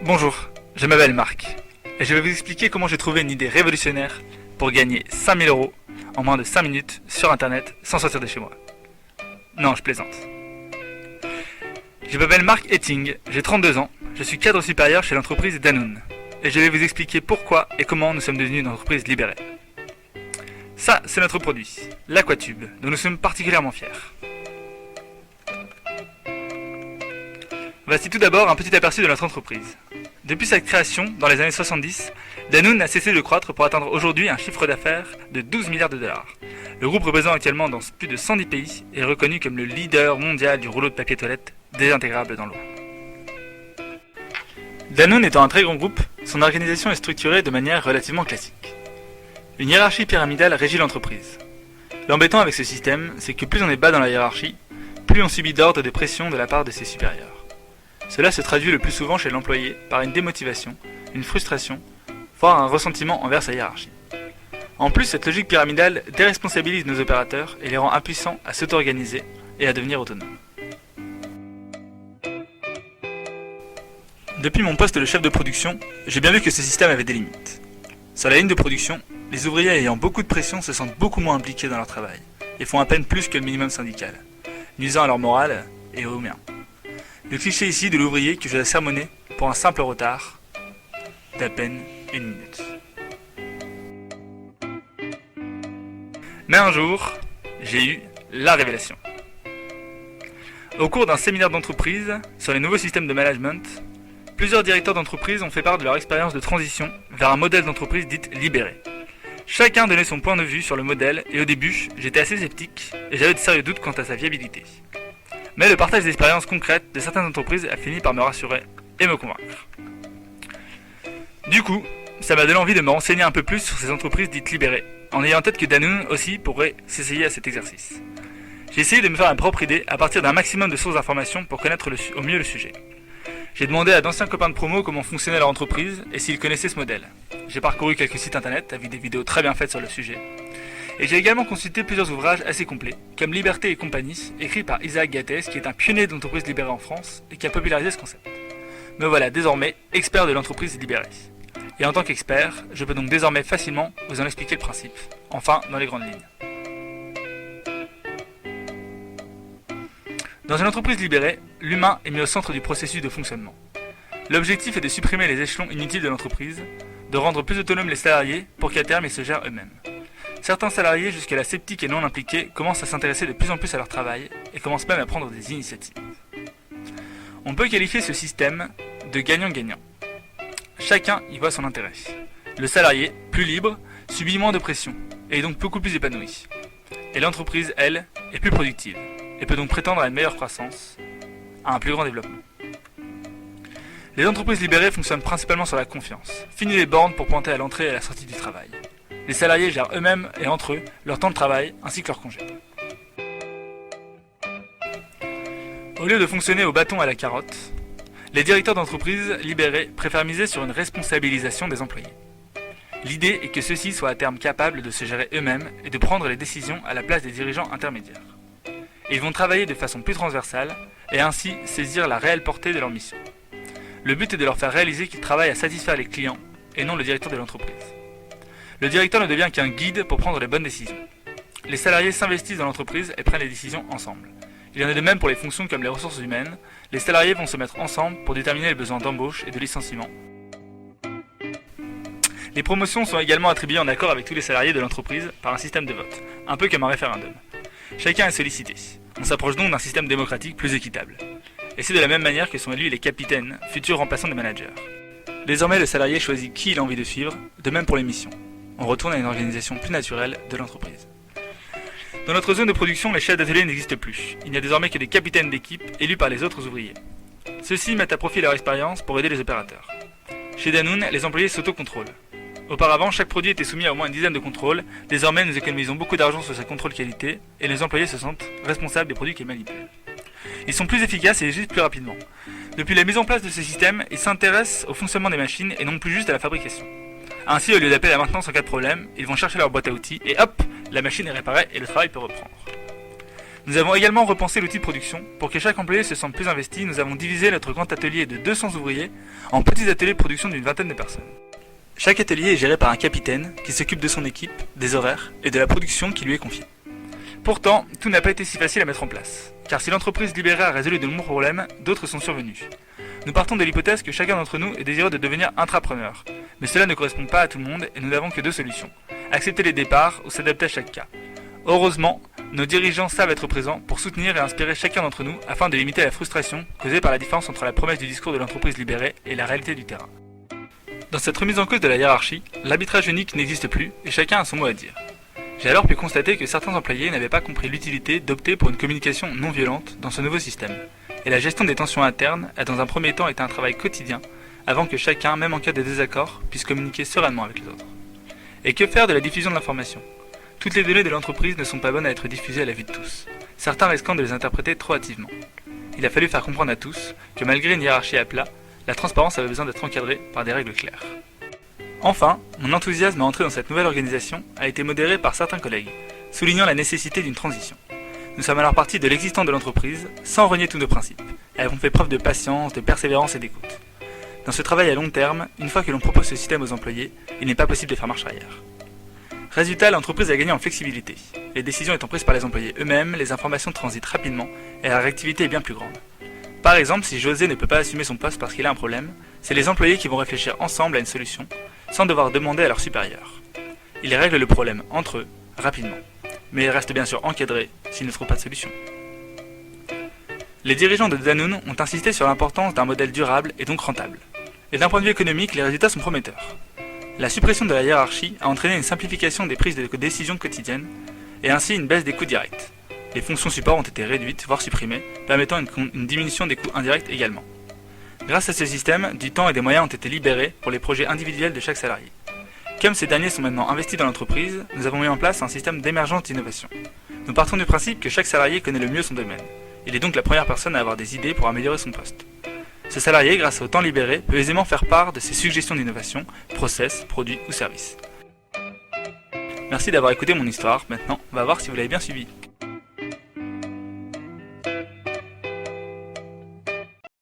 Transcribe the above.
Bonjour, je m'appelle Marc et je vais vous expliquer comment j'ai trouvé une idée révolutionnaire pour gagner 5000 € en moins de 5 minutes sur internet sans sortir de chez moi. Non, je plaisante. Je m'appelle Marc Etting, j'ai 32 ans, je suis cadre supérieur chez l'entreprise Danone et je vais vous expliquer pourquoi et comment nous sommes devenus une entreprise libérée. Ça, c'est notre produit, l'Aquatube, dont nous sommes particulièrement fiers. Voici tout d'abord un petit aperçu de notre entreprise. Depuis sa création, dans les années 70, Danone n'a cessé de croître pour atteindre aujourd'hui un chiffre d'affaires de 12 milliards de dollars. Le groupe représente actuellement dans plus de 110 pays et est reconnu comme le leader mondial du rouleau de papier toilette désintégrable dans l'eau. Danone étant un très grand groupe, son organisation est structurée de manière relativement classique. Une hiérarchie pyramidale régit l'entreprise. L'embêtant avec ce système, c'est que plus on est bas dans la hiérarchie, plus on subit d'ordre de pression de la part de ses supérieurs. Cela se traduit le plus souvent chez l'employé par une démotivation, une frustration, voire un ressentiment envers sa hiérarchie. En plus, cette logique pyramidale déresponsabilise nos opérateurs et les rend impuissants à s'auto-organiser et à devenir autonomes. Depuis mon poste de chef de production, j'ai bien vu que ce système avait des limites. Sur la ligne de production, les ouvriers ayant beaucoup de pression se sentent beaucoup moins impliqués dans leur travail et font à peine plus que le minimum syndical, nuisant à leur morale et au mien. Le cliché ici de l'ouvrier que je dois sermonner pour un simple retard d'à peine une minute. Mais un jour, j'ai eu la révélation. Au cours d'un séminaire d'entreprise sur les nouveaux systèmes de management, plusieurs directeurs d'entreprise ont fait part de leur expérience de transition vers un modèle d'entreprise dite libérée. Chacun donnait son point de vue sur le modèle et au début, j'étais assez sceptique et j'avais de sérieux doutes quant à sa viabilité. Mais le partage d'expériences concrètes de certaines entreprises a fini par me rassurer et me convaincre. Du coup, ça m'a donné envie de me renseigner un peu plus sur ces entreprises dites libérées, en ayant en tête que Danone aussi pourrait s'essayer à cet exercice. J'ai essayé de me faire ma propre idée à partir d'un maximum de sources d'informations pour connaître au mieux le sujet. J'ai demandé à d'anciens copains de promo comment fonctionnait leur entreprise et s'ils connaissaient ce modèle. J'ai parcouru quelques sites internet avec des vidéos très bien faites sur le sujet. Et j'ai également consulté plusieurs ouvrages assez complets, comme Liberté et compagnie, écrit par Isaac Gattès, qui est un pionnier de l'entreprise libérée en France et qui a popularisé ce concept. Me voilà désormais expert de l'entreprise libérée. Et en tant qu'expert, je peux donc désormais facilement vous en expliquer le principe, enfin dans les grandes lignes. Dans une entreprise libérée, l'humain est mis au centre du processus de fonctionnement. L'objectif est de supprimer les échelons inutiles de l'entreprise, de rendre plus autonomes les salariés pour qu'à terme ils se gèrent eux-mêmes. Certains salariés, jusqu'à-là sceptiques et non impliqués, commencent à s'intéresser de plus en plus à leur travail et commencent même à prendre des initiatives. On peut qualifier ce système de gagnant-gagnant. Chacun y voit son intérêt. Le salarié, plus libre, subit moins de pression et est donc beaucoup plus épanoui. Et l'entreprise, elle, est plus productive et peut donc prétendre à une meilleure croissance, à un plus grand développement. Les entreprises libérées fonctionnent principalement sur la confiance. Fini les bornes pour pointer à l'entrée et à la sortie du travail. Les salariés gèrent eux-mêmes et entre eux leur temps de travail ainsi que leurs congés. Au lieu de fonctionner au bâton à la carotte, les directeurs d'entreprises libérées préfèrent miser sur une responsabilisation des employés. L'idée est que ceux-ci soient à terme capables de se gérer eux-mêmes et de prendre les décisions à la place des dirigeants intermédiaires. Ils vont travailler de façon plus transversale et ainsi saisir la réelle portée de leur mission. Le but est de leur faire réaliser qu'ils travaillent à satisfaire les clients et non le directeur de l'entreprise. Le directeur ne devient qu'un guide pour prendre les bonnes décisions. Les salariés s'investissent dans l'entreprise et prennent les décisions ensemble. Il y en a de même pour les fonctions comme les ressources humaines. Les salariés vont se mettre ensemble pour déterminer les besoins d'embauche et de licenciement. Les promotions sont également attribuées en accord avec tous les salariés de l'entreprise par un système de vote, un peu comme un référendum. Chacun est sollicité. On s'approche donc d'un système démocratique plus équitable. Et c'est de la même manière que sont élus les capitaines, futurs remplaçants des managers. Désormais, le salarié choisit qui il a envie de suivre, de même pour les missions. On retourne à une organisation plus naturelle de l'entreprise. Dans notre zone de production, les chefs d'atelier n'existent plus. Il n'y a désormais que des capitaines d'équipe élus par les autres ouvriers. Ceux-ci mettent à profit leur expérience pour aider les opérateurs. Chez Danone, les employés s'autocontrôlent. Auparavant, chaque produit était soumis à au moins une dizaine de contrôles. Désormais, nous économisons beaucoup d'argent sur ces contrôles qualité et les employés se sentent responsables des produits qu'ils manipulent. Ils sont plus efficaces et agissent plus rapidement. Depuis la mise en place de ce système, ils s'intéressent au fonctionnement des machines et non plus juste à la fabrication. Ainsi, au lieu d'appeler la maintenance en cas de problème, ils vont chercher leur boîte à outils et hop, la machine est réparée et le travail peut reprendre. Nous avons également repensé l'outil de production. Pour que chaque employé se sente plus investi, nous avons divisé notre grand atelier de 200 ouvriers en petits ateliers de production d'une vingtaine de personnes. Chaque atelier est géré par un capitaine qui s'occupe de son équipe, des horaires et de la production qui lui est confiée. Pourtant, tout n'a pas été si facile à mettre en place, car si l'entreprise libérée a résolu de nombreux problèmes, d'autres sont survenus. Nous partons de l'hypothèse que chacun d'entre nous est désireux de devenir intrapreneur, mais cela ne correspond pas à tout le monde et nous n'avons que deux solutions, accepter les départs ou s'adapter à chaque cas. Heureusement, nos dirigeants savent être présents pour soutenir et inspirer chacun d'entre nous afin de limiter la frustration causée par la différence entre la promesse du discours de l'entreprise libérée et la réalité du terrain. Dans cette remise en cause de la hiérarchie, l'arbitrage unique n'existe plus et chacun a son mot à dire. J'ai alors pu constater que certains employés n'avaient pas compris l'utilité d'opter pour une communication non violente dans ce nouveau système. Et la gestion des tensions internes a dans un premier temps été un travail quotidien, avant que chacun, même en cas de désaccord, puisse communiquer sereinement avec les autres. Et que faire de la diffusion de l'information ? Toutes les données de l'entreprise ne sont pas bonnes à être diffusées à la vue de tous, certains risquant de les interpréter trop hâtivement. Il a fallu faire comprendre à tous que malgré une hiérarchie à plat, la transparence avait besoin d'être encadrée par des règles claires. Enfin, mon enthousiasme à entrer dans cette nouvelle organisation a été modéré par certains collègues, soulignant la nécessité d'une transition. Nous sommes alors partis de l'existant de l'entreprise, sans renier tous nos principes, et avons fait preuve de patience, de persévérance et d'écoute. Dans ce travail à long terme, une fois que l'on propose ce système aux employés, il n'est pas possible de faire marche arrière. Résultat, l'entreprise a gagné en flexibilité. Les décisions étant prises par les employés eux-mêmes, les informations transitent rapidement et la réactivité est bien plus grande. Par exemple, si José ne peut pas assumer son poste parce qu'il a un problème, c'est les employés qui vont réfléchir ensemble à une solution, sans devoir demander à leur supérieur. Ils règlent le problème entre eux, rapidement. Mais ils restent bien sûr encadrés s'ils ne trouvent pas de solution. Les dirigeants de Danone ont insisté sur l'importance d'un modèle durable et donc rentable. Et d'un point de vue économique, les résultats sont prometteurs. La suppression de la hiérarchie a entraîné une simplification des prises de décisions quotidiennes et ainsi une baisse des coûts directs. Les fonctions support ont été réduites, voire supprimées, permettant une diminution des coûts indirects également. Grâce à ce système, du temps et des moyens ont été libérés pour les projets individuels de chaque salarié. Comme ces derniers sont maintenant investis dans l'entreprise, nous avons mis en place un système d'émergence d'innovation. Nous partons du principe que chaque salarié connaît le mieux son domaine. Il est donc la première personne à avoir des idées pour améliorer son poste. Ce salarié, grâce au temps libéré, peut aisément faire part de ses suggestions d'innovation, process, produits ou services. Merci d'avoir écouté mon histoire, maintenant on va voir si vous l'avez bien suivi.